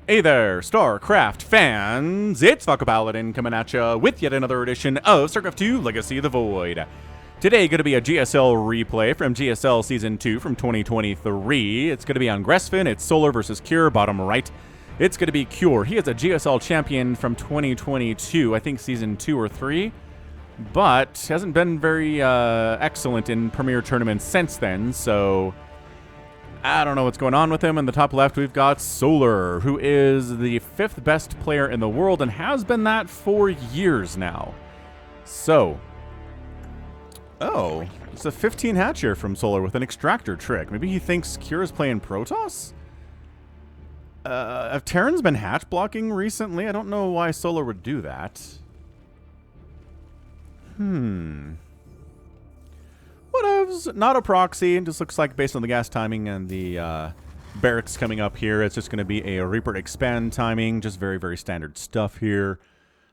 Hey there, StarCraft fans! It's Falcon Paladin coming at you with yet another edition of StarCraft 2 Legacy of the Void. Today, going to be a GSL replay from GSL Season 2 from 2023. It's going to be on Gresvan. It's Solar versus Cure, bottom right. It's going to be Cure. He is a GSL champion from 2022, I think Season 2 or 3, but hasn't been very excellent in Premier tournaments since then, so I don't know what's going on with him. In the top left, we've got Solar, who is the 5th best player in the world and has been that for years now. So, oh, it's a 15 hatch here from Solar with an extractor trick. Maybe he thinks Cure is playing Protoss? Have Terran's been hatch blocking recently? I don't know why Solar would do that. Whatevs, not a proxy. It just looks like based on the gas timing and the barracks coming up here, it's just going to be a Reaper expand timing. Just very, very standard stuff here.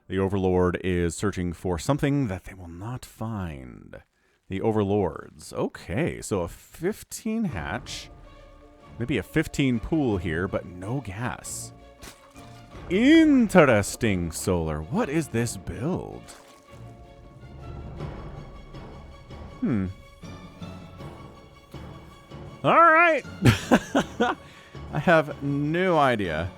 The Overlord is searching for something that they will not find. The Overlords. Okay, so a 15 hatch. Maybe a 15 pool here, but no gas. Interesting, Solar. What is this build? All right. I have no idea.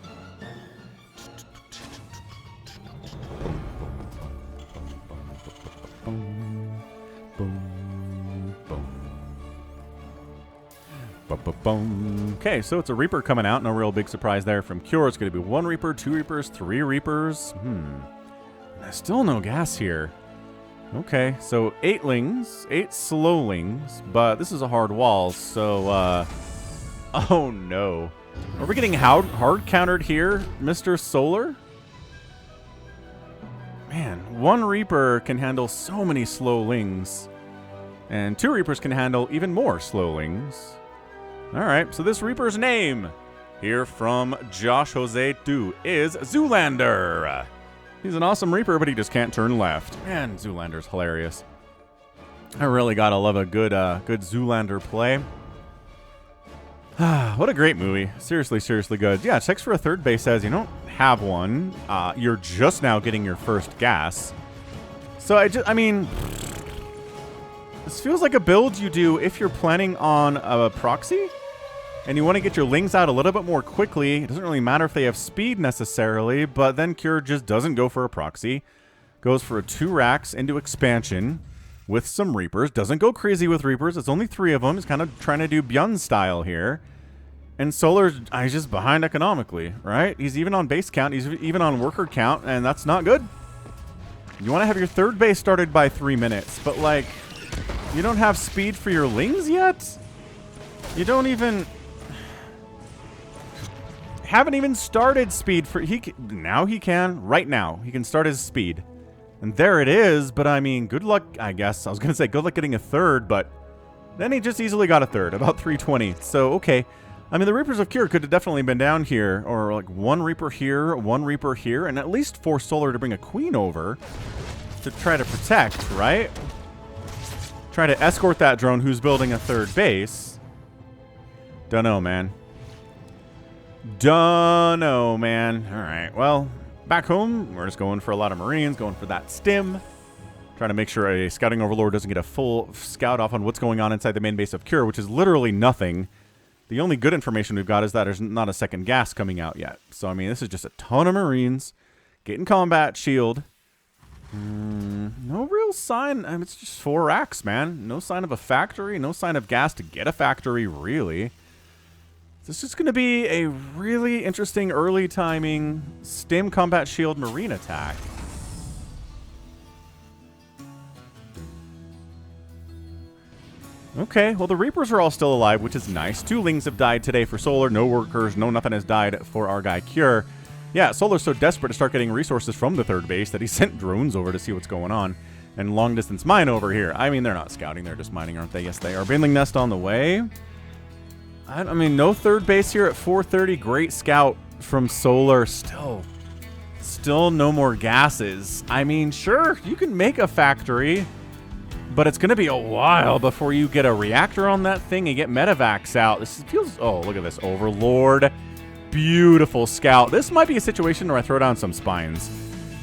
Okay, so it's a Reaper coming out. No real big surprise there from Cure. It's going to be 1 Reaper, 2 Reapers, 3 Reapers. Still no gas here. Okay, so 8 lings, 8 slowlings, but this is a hard wall, so, oh no. Are we getting hard countered here, Mr. Solar? Man, 1 Reaper can handle so many slowlings, and 2 Reapers can handle even more slowlings. Alright, so this Reaper's name, here from Josh Jose 2, is Zoolander. He's an awesome Reaper, but he just can't turn left. Man, Zoolander's hilarious. I really gotta love a good Zoolander play. What a great movie. Seriously, seriously good. Yeah, checks for a third base says you don't have one. You're just now getting your first gas. So I mean, this feels like a build you do if you're planning on a proxy and you want to get your lings out a little bit more quickly. It doesn't really matter if they have speed necessarily, but then Cure just doesn't go for a proxy. Goes for a 2 racks into expansion with some Reapers. Doesn't go crazy with Reapers. It's only 3 of them. He's kind of trying to do Bjorn style here. And Solar's he's just behind economically, right? He's even on base count. He's even on worker count, and that's not good. You want to have your 3rd base started by 3 minutes, but like, you don't have speed for your lings yet? You don't even haven't even started speed for now he can right now he can start his speed, and there it is. But I mean, good luck. I guess I was gonna say good luck getting a 3rd, but then he just easily got a 3rd, about 320. So okay, I mean, the Reapers of Cure could have definitely been down here, or like 1 Reaper here, 1 Reaper here, and at least force Solar to bring a Queen over to try to protect, right? Try to escort that drone who's building a 3rd base. Dunno, man. Dunno, man. Alright, well, back home, we're just going for a lot of Marines, going for that stim. Trying to make sure a Scouting Overlord doesn't get a full scout off on what's going on inside the main base of Cure, which is literally nothing. The only good information we've got is that there's not a second gas coming out yet. So, I mean, this is just a ton of Marines getting combat shield. No real sign. I mean, it's just 4 racks, man. No sign of a factory. No sign of gas to get a factory, really. This is going to be a really interesting early timing stim combat shield marine attack. Okay, well, the Reapers are all still alive, which is nice. 2 lings have died today for Solar. No workers, no nothing has died for our guy Cure. Yeah, Solar's so desperate to start getting resources from the 3rd base that he sent drones over to see what's going on. And long-distance mine over here. I mean, they're not scouting, they're just mining, aren't they? Yes, they are. Binling Nest on the way. I mean, no 3rd base here at 4:30. Great scout from Solar. Still no more gases. I mean, sure, you can make a factory, but it's going to be a while before you get a reactor on that thing and get medevacs out. This feels... Oh, look at this. Overlord beautiful scout. This might be a situation where I throw down some spines.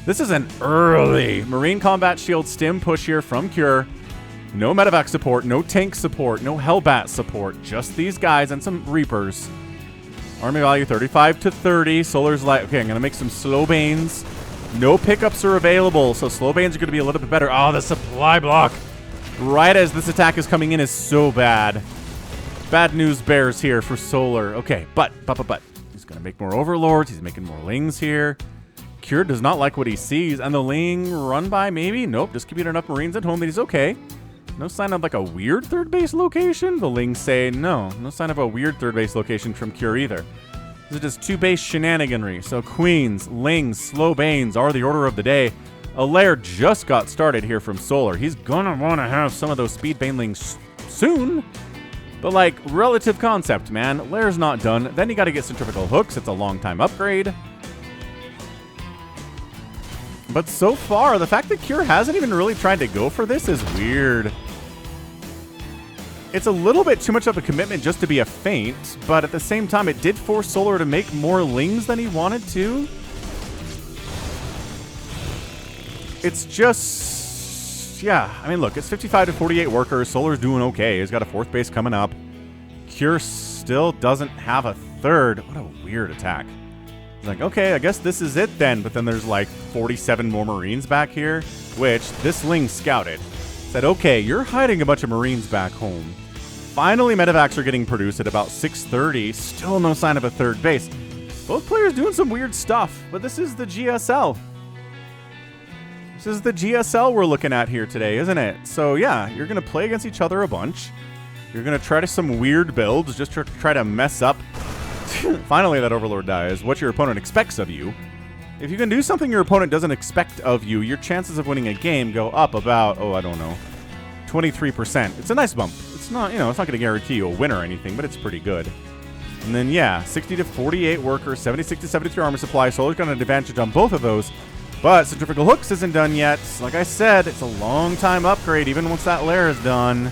This is an early Marine Combat Shield stim push here from Cure. No medevac support, no tank support, no Hellbat support. Just these guys and some Reapers. Army value 35 to 30. Solar's like, okay, I'm going to make some slow banes. No pickups are available, so slow banes are going to be a little bit better. Oh, the supply block right as this attack is coming in is so bad. Bad news bears here for Solar. Okay, but. He's going to make more Overlords. He's making more Lings here. Cure does not like what he sees. And the Ling run by, maybe? Nope, just keeping enough Marines at home that he's okay. No sign of like a weird third base location? The Lings say no. No sign of a weird third base location from Cure either. This is just two base shenaniganry. So Queens, Lings, Slow Banes are the order of the day. A lair just got started here from Solar. He's gonna want to have some of those Speed Banelings soon. But like, relative concept, man. Lair's not done. Then you gotta get Centrifugal Hooks. It's a long time upgrade. But so far, the fact that Cure hasn't even really tried to go for this is weird. It's a little bit too much of a commitment just to be a feint, but at the same time, it did force Solar to make more Lings than he wanted to. It's just... yeah, I mean, look, it's 55 to 48 workers. Solar's doing okay. He's got a fourth base coming up. Cure still doesn't have a third. What a weird attack. He's like, okay, I guess this is it then. But then there's like 47 more Marines back here, which this Ling scouted. Said, okay, you're hiding a bunch of Marines back home. Finally, medevacs are getting produced at about 6:30. Still no sign of a third base. Both players doing some weird stuff, but this is the GSL. This is the GSL we're looking at here today, isn't it? So yeah, you're going to play against each other a bunch. You're going to try to some weird builds, just to try to mess up. Finally, that Overlord dies. What your opponent expects of you. If you can do something your opponent doesn't expect of you, your chances of winning a game go up about, oh, I don't know, 23%. It's a nice bump. It's not, you know, it's not going to guarantee you a win or anything, but it's pretty good. And then, yeah, 60 to 48 workers, 76 to 73 armor supply. Solar's got an advantage on both of those. But Centrifugal Hooks isn't done yet. Like I said, it's a long time upgrade, even once that lair is done.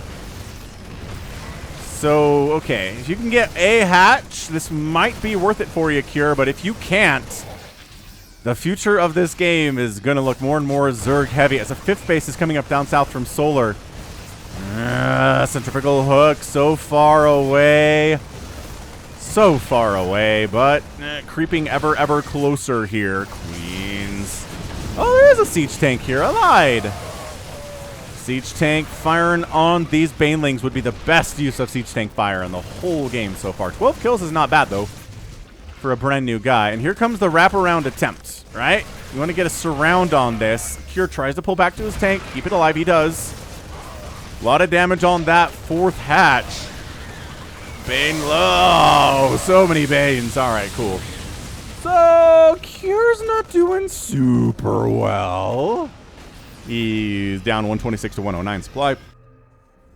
So, okay, if you can get a hatch, this might be worth it for you, Cure. But if you can't, the future of this game is going to look more and more Zerg heavy as a fifth base is coming up down south from Solar. Centrifugal Hook, so far away. So far away, but creeping ever closer here. Queens. Oh, there is a siege tank here. I lied. Siege tank firing on these Banelings would be the best use of siege tank fire in the whole game so far. 12 kills is not bad, though, for a brand new guy. And here comes the wraparound attempt, right? You want to get a surround on this. Cure tries to pull back to his tank. Keep it alive. He does. A lot of damage on that fourth hatch. Bane low. So many Banes. All right, cool. So, Cure's not doing super well. He's down 126 to 109 supply.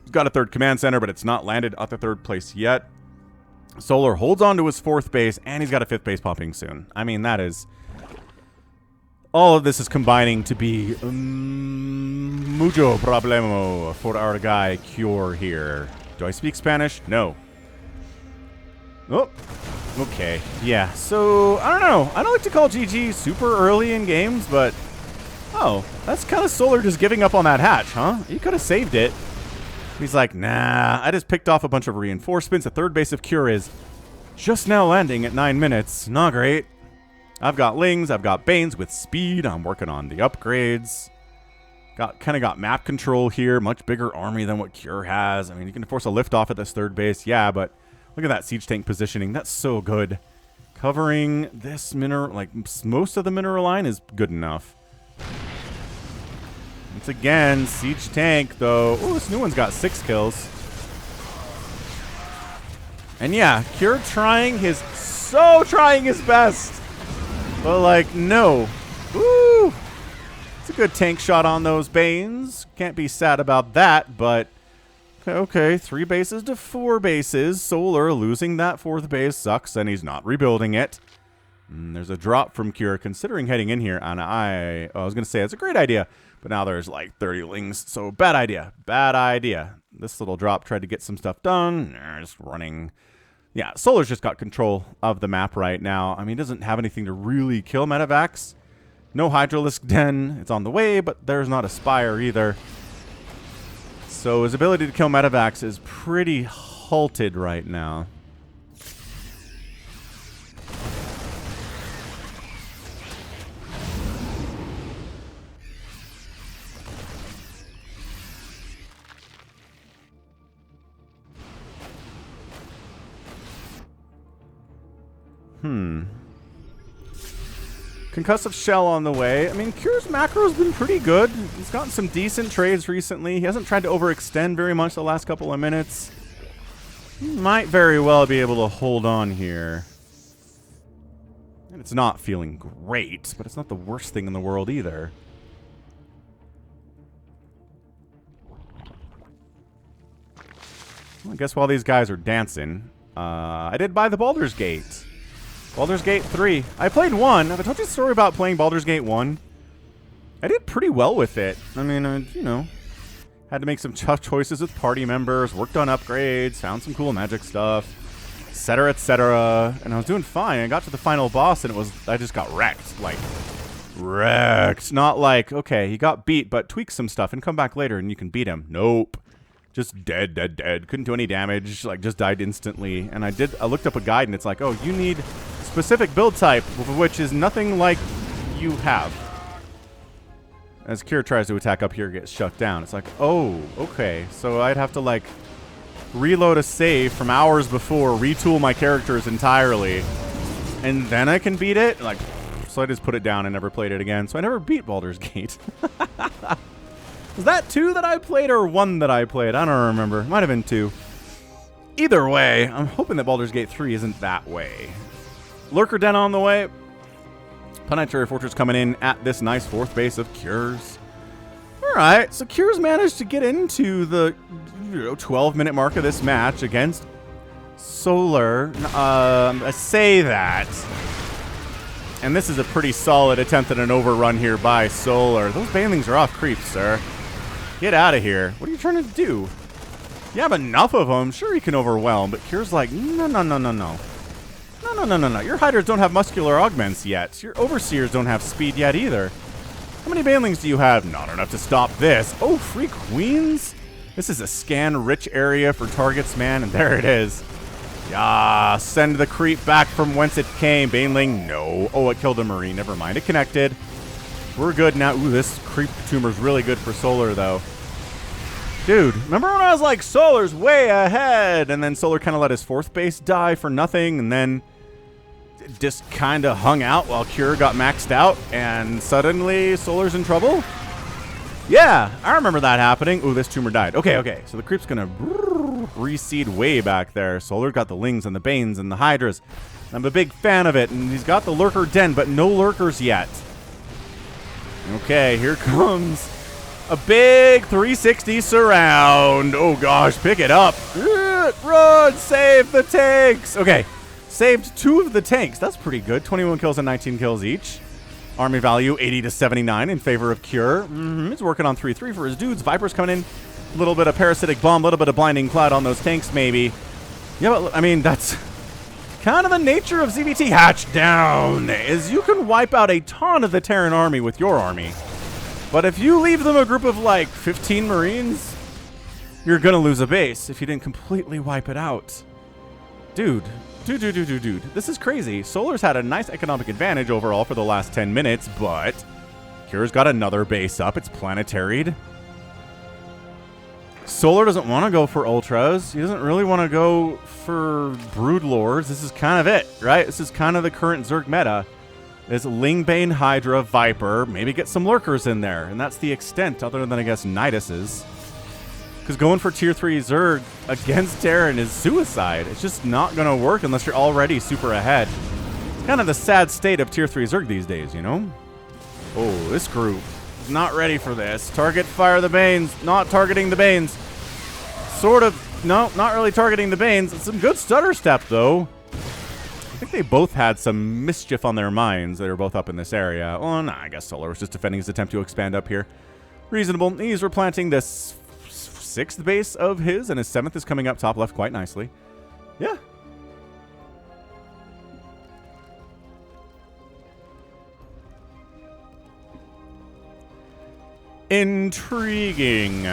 He's got a third command center, but it's not landed at the third place yet. Solar holds on to his fourth base, and he's got a fifth base popping soon. I mean, that is... all of this is combining to be mucho problemo for our guy Cure here. Do I speak Spanish? No. Oh, okay. Yeah, so, I don't know. I don't like to call GG super early in games, but... oh, that's kind of Solar just giving up on that hatch, huh? You could have saved it. He's like, nah, I just picked off a bunch of reinforcements. The third base of Cure is just now landing at 9 minutes. Not great. I've got Lings, I've got Banes with speed. I'm working on the upgrades. Kind of got map control here. Much bigger army than what Cure has. I mean, you can force a lift off at this third base. Yeah, but look at that siege tank positioning. That's so good. Covering this mineral, like most of the mineral line is good enough. Once again, siege tank, though. Oh, this new one's got 6 kills. And yeah, Cure trying his best. But, like, no. Woo! It's a good tank shot on those Banes. Can't be sad about that, but... okay, 3 bases to 4 bases. Solar losing that 4th base sucks, and he's not rebuilding it. There's a drop from Cure, considering heading in here, and I was going to say it's a great idea, but now there's like 30 Lings, so bad idea. Bad idea. This little drop tried to get some stuff done. Just running Yeah, Solar's just got control of the map right now. I mean, he doesn't have anything to really kill Medivacs. No Hydralisk Den. It's on the way, but there's not a Spire either. So his ability to kill Medivacs is pretty halted right now. Concussive Shell on the way. I mean, Cure's macro's been pretty good. He's gotten some decent trades recently. He hasn't tried to overextend very much the last couple of minutes. He might very well be able to hold on here. And it's not feeling great, but it's not the worst thing in the world either. Well, I guess while these guys are dancing, I did buy the Baldur's Gate. Baldur's Gate 3. I played 1. Have I told you a story about playing Baldur's Gate 1? I did pretty well with it. I mean, you know, had to make some tough choices with party members, worked on upgrades, found some cool magic stuff, etc., etc. And I was doing fine. I got to the final boss, and I just got wrecked. Like, wrecked. Not like, okay, he got beat, but tweak some stuff and come back later and you can beat him. Nope. Just dead, dead, dead. Couldn't do any damage. Like, just died instantly. And I looked up a guide, and it's like, oh, you need specific build type, which is nothing like you have. As Cure tries to attack up here, gets shut down. It's like, oh, okay. So I'd have to, like, reload a save from hours before, retool my characters entirely, and then I can beat it? Like, so I just put it down and never played it again. So I never beat Baldur's Gate. Was that 2 that I played or 1 that I played? I don't remember. Might have been 2. Either way, I'm hoping that Baldur's Gate 3 isn't that way. Lurker Den on the way. Planetary Fortress coming in at this nice 4th base of Cure's. Alright, so Cure's managed to get into the 12-minute mark of this match against Solar. I say that. And this is a pretty solid attempt at an overrun here by Solar. Those banelings are off creep, sir. Get out of here. What are you trying to do? You have enough of them. Sure, you can overwhelm, but Cure's like, no, no, no, no, no. No, no, no, no, no. Your Hydras don't have muscular augments yet. Your Overseers don't have speed yet either. How many banelings do you have? Not enough to stop this. Oh, free queens? This is a scan-rich area for targets, man, and there it is. Yeah, send the creep back from whence it came. Baneling, no. Oh, it killed a Marine. Never mind. It connected. We're good now. Ooh, this creep tumor's really good for Solar, though. Dude, remember when I was like, Solar's way ahead? And then Solar kind of let his 4th base die for nothing, and then just kind of hung out while Cure got maxed out, and suddenly Solar's in trouble? Yeah, I remember that happening. Ooh, this tumor died. Okay, okay. So the creep's going to reseed way back there. Solar got the Lings and the Banes and the Hydras. I'm a big fan of it, and he's got the Lurker Den, but no Lurkers yet. Okay, here comes a big 360 surround. Oh, gosh, pick it up. Run, save the tanks. Okay, saved 2 of the tanks. That's pretty good. 21 kills and 19 kills each. Army value 80 to 79 in favor of Cure. He's working on 3-3 for his dudes. Viper's coming in. A little bit of Parasitic Bomb, a little bit of Blinding Cloud on those tanks, maybe. Yeah, but, I mean, that's kind of the nature of ZVT. Hatch down is you can wipe out a ton of the Terran army with your army. But if you leave them a group of, like, 15 Marines, you're going to lose a base if you didn't completely wipe it out. Dude. This is crazy. Solar's had a nice economic advantage overall for the last 10 minutes, but Cure's got another base up. It's planetaried. Solar doesn't want to go for Ultras. He doesn't really want to go for Broodlords. This is kind of it, right? This is kind of the current Zerg meta. Is Lingbane, Hydra, Viper, maybe get some Lurkers in there. And that's the extent, other than, I guess, Nidus's. Because going for Tier 3 Zerg against Terran is suicide. It's just not going to work unless you're already super ahead. It's kind of the sad state of Tier 3 Zerg these days, you know? Oh, this group is not ready for this. Target fire the Banes. Not targeting the Banes. Sort of. No, not really targeting the Banes. It's some good stutter step, though. I think they both had some mischief on their minds. They were both up in this area. Well, nah, I guess Solar was just defending his attempt to expand up here. Reasonable. He's replanting this 6th base of his, and his 7th is coming up top left quite nicely. Yeah. Intriguing.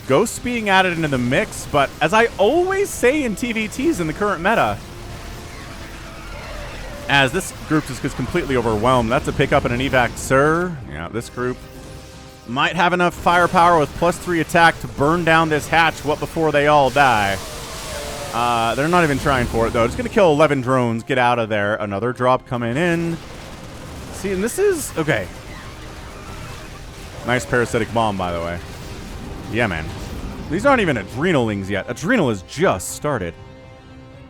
Ghosts being added into the mix, but as I always say in TVTs in the current meta, as this group just gets completely overwhelmed, that's a pickup and an evac, sir. Yeah, this group might have enough firepower with +3 attack to burn down this hatch what before they all die. They're not even trying for it, though. Just going to kill 11 drones, get out of there. Another drop coming in. See, and this is... Okay. Nice parasitic bomb, by the way. Yeah, man. These aren't even Adrenalings yet. Adrenal has just started.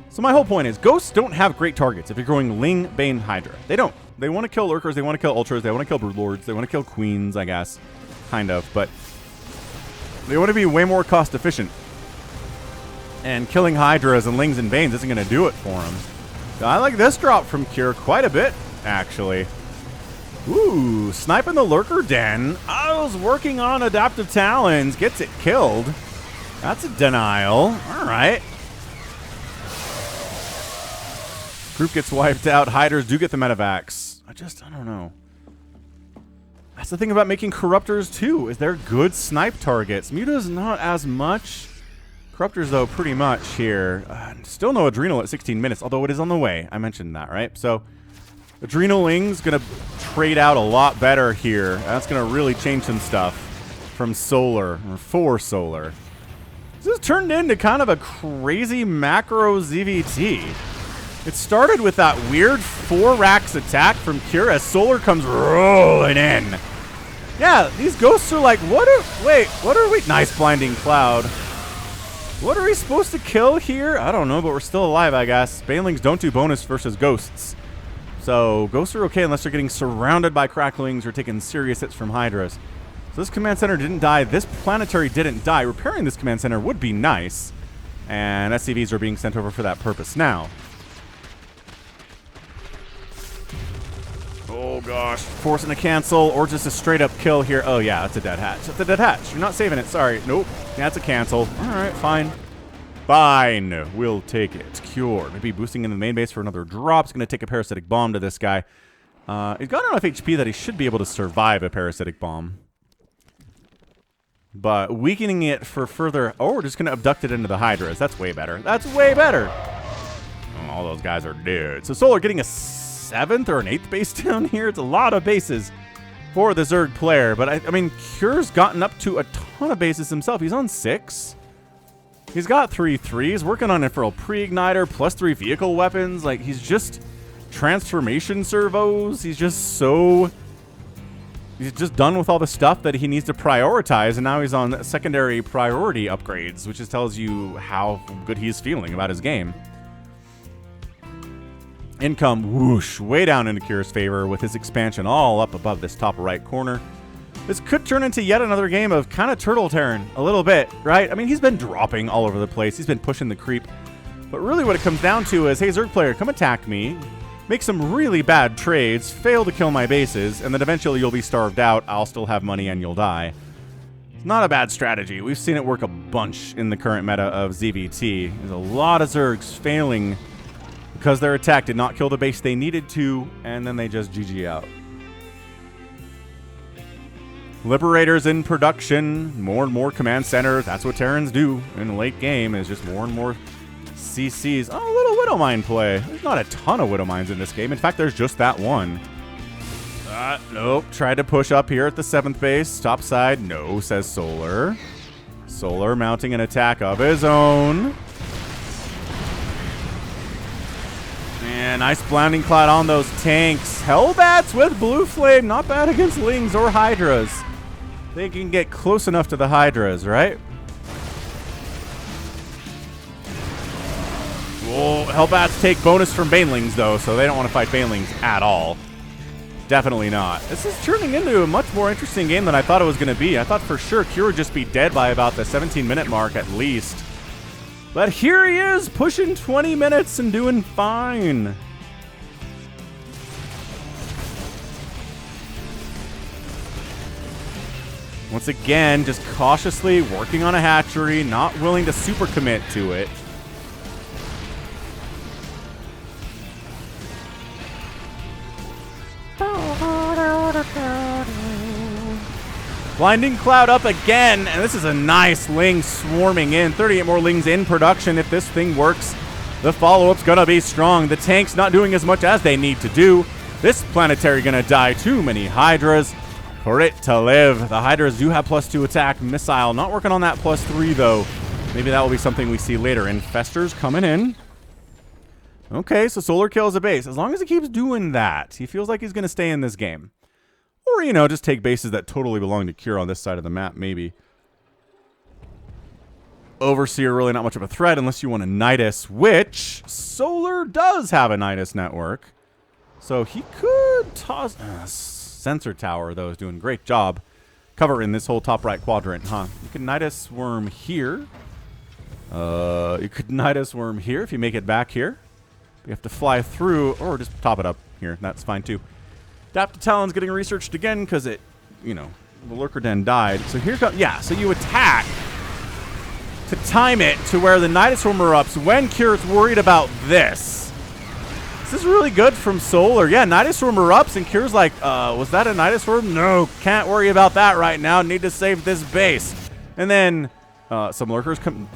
So my whole point is, Ghosts don't have great targets if you're going Ling, Bane, Hydra. They don't. They want to kill Lurkers, they want to kill Ultras, they want to kill Broodlords, they want to kill Queens, I guess. Kind of, but... They want to be way more cost efficient. And killing Hydras and Lings and Banes isn't going to do it for them. I like this drop from Cure quite a bit, actually. Ooh, sniping the Lurker Den. I was working on Adaptive Talons. Gets it killed. That's a denial. All right. Group gets wiped out. Hydras do get the medevacs. I don't know. That's the thing about making Corruptors, too, is they're good snipe targets. Muta's not as much. Corruptors, though, pretty much here. Still no Adrenal at 16 minutes, although it is on the way. I mentioned that, right? So... Adrenaling's going to trade out a lot better here. That's going to really change some stuff from Solar, or for Solar. This has turned into kind of a crazy macro ZVT. It started with that weird 4 racks attack from Cure as Solar comes rolling in. Yeah, these ghosts are like, what are we? Nice blinding cloud. What are we supposed to kill here? I don't know, but we're still alive, I guess. Banelings don't do bonus versus ghosts. So, ghosts are okay unless they're getting surrounded by cracklings or taking serious hits from Hydras. So this command center didn't die. This planetary didn't die. Repairing this command center would be nice. And SCVs are being sent over for that purpose now. Oh, gosh. Forcing a cancel or just a straight-up kill here. Oh, yeah, that's a dead hatch. That's a dead hatch. You're not saving it. Sorry. Nope. That's a cancel. All right, fine. Fine. We'll take it. Cure. Maybe boosting into the main base for another drop. It's going to take a parasitic bomb to this guy. He's got enough HP that he should be able to survive a parasitic bomb. But weakening it for further... Oh, we're just going to abduct it into the Hydras. That's way better. That's way better. Oh, all those guys are dead. So Solar getting a 7th or an 8th base down here. It's a lot of bases for the Zerg player. But, I mean, Cure's gotten up to a ton of bases himself. He's on 6. He's got 3 3s, working on Infernal Pre-Igniter, +3 vehicle weapons. Like, he's just transformation servos. He's just so... He's just done with all the stuff that he needs to prioritize, and now he's on secondary priority upgrades, which just tells you how good he's feeling about his game. Income, whoosh, way down into Cure's favor with his expansion all up above this top right corner. This could turn into yet another game of kind of Turtle Terran, a little bit, right? I mean, he's been dropping all over the place. He's been pushing the creep. But really what it comes down to is, hey, Zerg player, come attack me, make some really bad trades, fail to kill my bases, and then eventually you'll be starved out, I'll still have money, and you'll die. It's not a bad strategy. We've seen it work a bunch in the current meta of ZVT. There's a lot of Zergs failing because their attack did not kill the base they needed to, and then they just GG out. Liberators in production, more and more command centers. That's what Terrans do in the late game, is just more and more CCs. Oh, a little Widowmine play. There's not a ton of Widowmines in this game. In fact, there's just that one. Nope. Tried to push up here at the 7th base. Top side. No, says Solar. Solar mounting an attack of his own. And nice blinding cloud on those tanks. Hellbats with Blue Flame. Not bad against Lings or Hydras. They can get close enough to the Hydras, right? Well, Hellbats take bonus from Banelings, though, so they don't want to fight Banelings at all. Definitely not. This is turning into a much more interesting game than I thought it was going to be. I thought for sure Cure would just be dead by about the 17-minute mark at least. But here he is, pushing 20 minutes and doing fine. Once again, just cautiously working on a hatchery, not willing to super commit to it. Blinding Cloud up again, and this is a nice Ling swarming in. 38 more Lings in production if this thing works. The follow-up's gonna be strong. The tank's not doing as much as they need to do. This planetary gonna die. Too many Hydras for it to live. The Hydras do have +2 attack. Missile not working on that +3 though. Maybe that will be something we see later. Infestors coming in. Okay, so Solar kills a base. As long as he keeps doing that, he feels like he's gonna stay in this game. Or, you know, just take bases that totally belong to Cure on this side of the map, maybe. Overseer, really not much of a threat unless you want a Nidus, which Solar does have a Nidus network. So he could toss... Sensor Tower, though, is doing a great job covering this whole top right quadrant, huh? You can Nidus Worm here. You could Nidus Worm here if you make it back here. You have to fly through, or just top it up here. That's fine, too. Adaptive Talon's getting researched again because it, you know, the Lurker Den died. So here comes, yeah, so you attack to time it to where the Nidus Worm erupts when Cure's worried about this. This is really good from Solar. Yeah, Nidus Worm erupts and Cure's like, was that a Nidus Worm? No, can't worry about that right now. Need to save this base. And then some Lurkers come...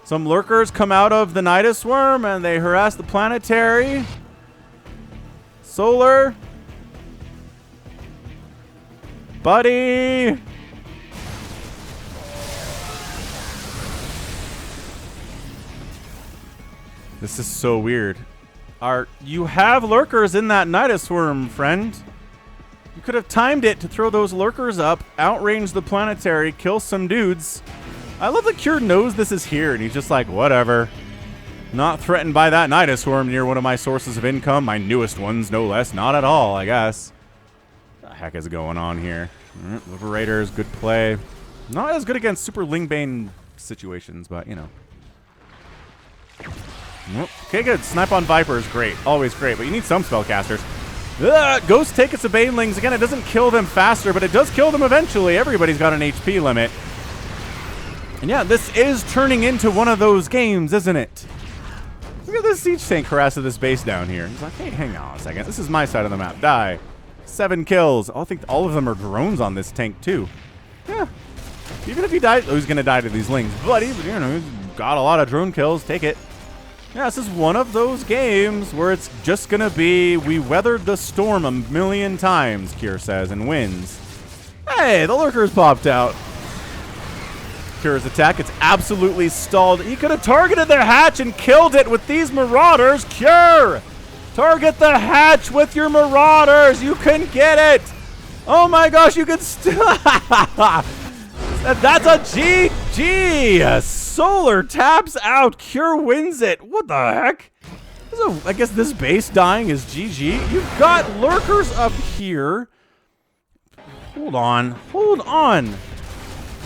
some Lurkers come out of the Nidus Worm and they harass the planetary. Solar... buddy! This is so weird. You have Lurkers in that Nidus Worm, friend. You could have timed it to throw those Lurkers up, outrange the planetary, kill some dudes. I love that Cure knows this is here, and he's just like, whatever. Not threatened by that Nidus Worm near one of my sources of income. My newest ones, no less. Not at all, I guess. What the heck is going on here? Liberators, good play. Not as good against Super Lingbane situations, but, you know. Nope. Okay, good. Snipe on Viper is great. Always great, but you need some spellcasters. Ghost take its Banelings. Again, it doesn't kill them faster, but it does kill them eventually. Everybody's got an HP limit. And yeah, this is turning into one of those games, isn't it? Look at this siege tank harassing this base down here. He's like, hey, hang on a second. This is my side of the map. Die. 7 kills. I think all of them are drones on this tank, too. Yeah. Even if he died... oh, he's going to die to these Lings. But, you know, he's got a lot of drone kills. Take it. Yeah, this is one of those games where it's just going to be... we weathered the storm a million times, Cure says, and wins. Hey, the Lurkers popped out. Cure's attack. It's absolutely stalled. He could have targeted their hatch and killed it with these Marauders. Cure! Target the hatch with your Marauders. You can get it. Oh my gosh, you can still... That's a GG. Solar taps out. Cure wins it. What the heck? So I guess this base dying is GG. You've got Lurkers up here. Hold on. Hold on.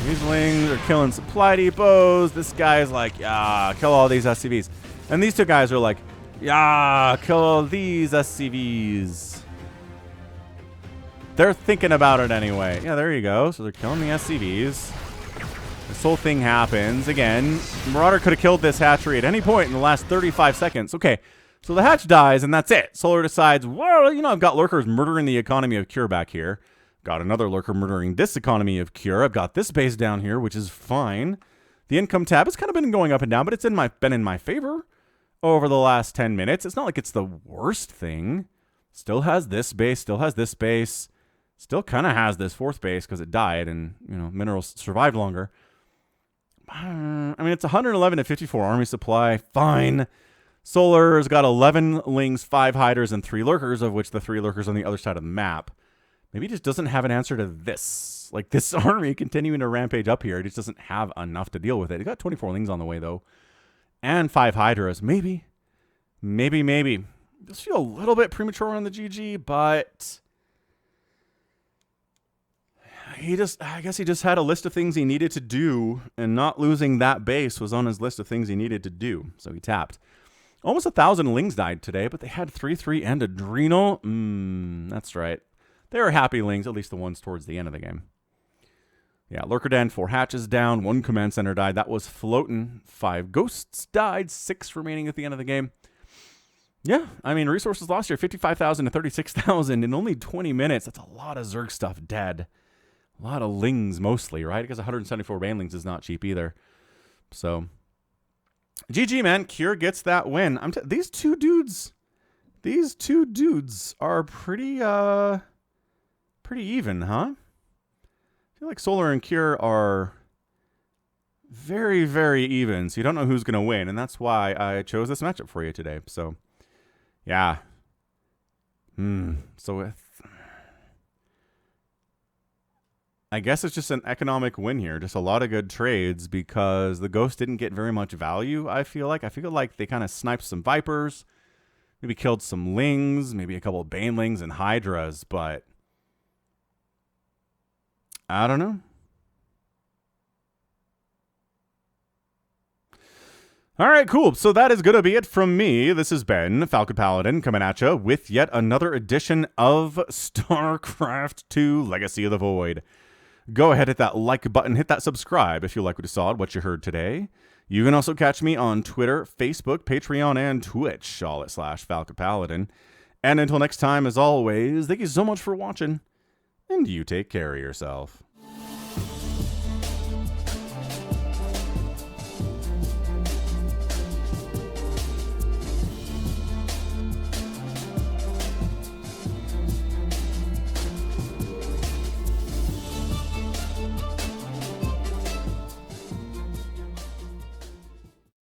These Lings are killing supply depots. This guy's like, yeah, kill all these SCVs. And these two guys are like, yeah, kill all these SCVs. They're thinking about it anyway. Yeah, there you go. So they're killing the SCVs. This whole thing happens. Again, Marauder could have killed this hatchery at any point in the last 35 seconds. Okay, so the hatch dies, and that's it. Solar decides, well, you know, I've got Lurkers murdering the economy of Cure back here. Got another Lurker murdering this economy of Cure. I've got this base down here, which is fine. The income tab has kind of been going up and down, but it's been in my favor over the last 10 minutes. It's not like it's the worst thing. Still has this base, still has this base. Still kind of has this fourth base because it died and, you know, minerals survived longer. I mean, it's 111 to 54 army supply. Fine. Solar's got 11 Lings, 5 Hiders, and 3 Lurkers, of which the 3 Lurkers on the other side of the map. Maybe he just doesn't have an answer to this. Like, this army continuing to rampage up here. It just doesn't have enough to deal with it. He got 24 Lings on the way, though. And 5 Hydras. Maybe. Maybe. Just feel a little bit premature on the GG, but... I guess he just had a list of things he needed to do, and not losing that base was on his list of things he needed to do. So he tapped. Almost 1,000 Lings died today, but they had 3-3 and Adrenal. That's right. They were happy Lings, at least the ones towards the end of the game. Yeah, Lurker Den, 4 hatches down, 1 command center died. That was floating. 5 ghosts died, 6 remaining at the end of the game. Yeah, I mean, resources lost here, 55,000 to 36,000 in only 20 minutes. That's a lot of Zerg stuff dead. A lot of lings mostly, right? Because 174 banelings is not cheap either. So, GG, man. Cure gets that win. These two dudes are pretty even, huh? I feel like Solar and Cure are very, very even, so you don't know who's going to win, and that's why I chose this matchup for you today. So, yeah. So, I guess it's just an economic win here. Just a lot of good trades because the Ghost didn't get very much value, I feel like. I feel like they kind of sniped some Vipers, maybe killed some Lings, maybe a couple of Banelings and Hydras, but I don't know. All right, cool. So that is going to be it from me. This has been Falcon Paladin coming at you with yet another edition of StarCraft 2 Legacy of the Void. Go ahead, hit that like button, hit that subscribe if you like what you saw, what you heard today. You can also catch me on Twitter, Facebook, Patreon, and Twitch, all at /Falcon Paladin. And until next time, as always, thank you so much for watching, and you take care of yourself.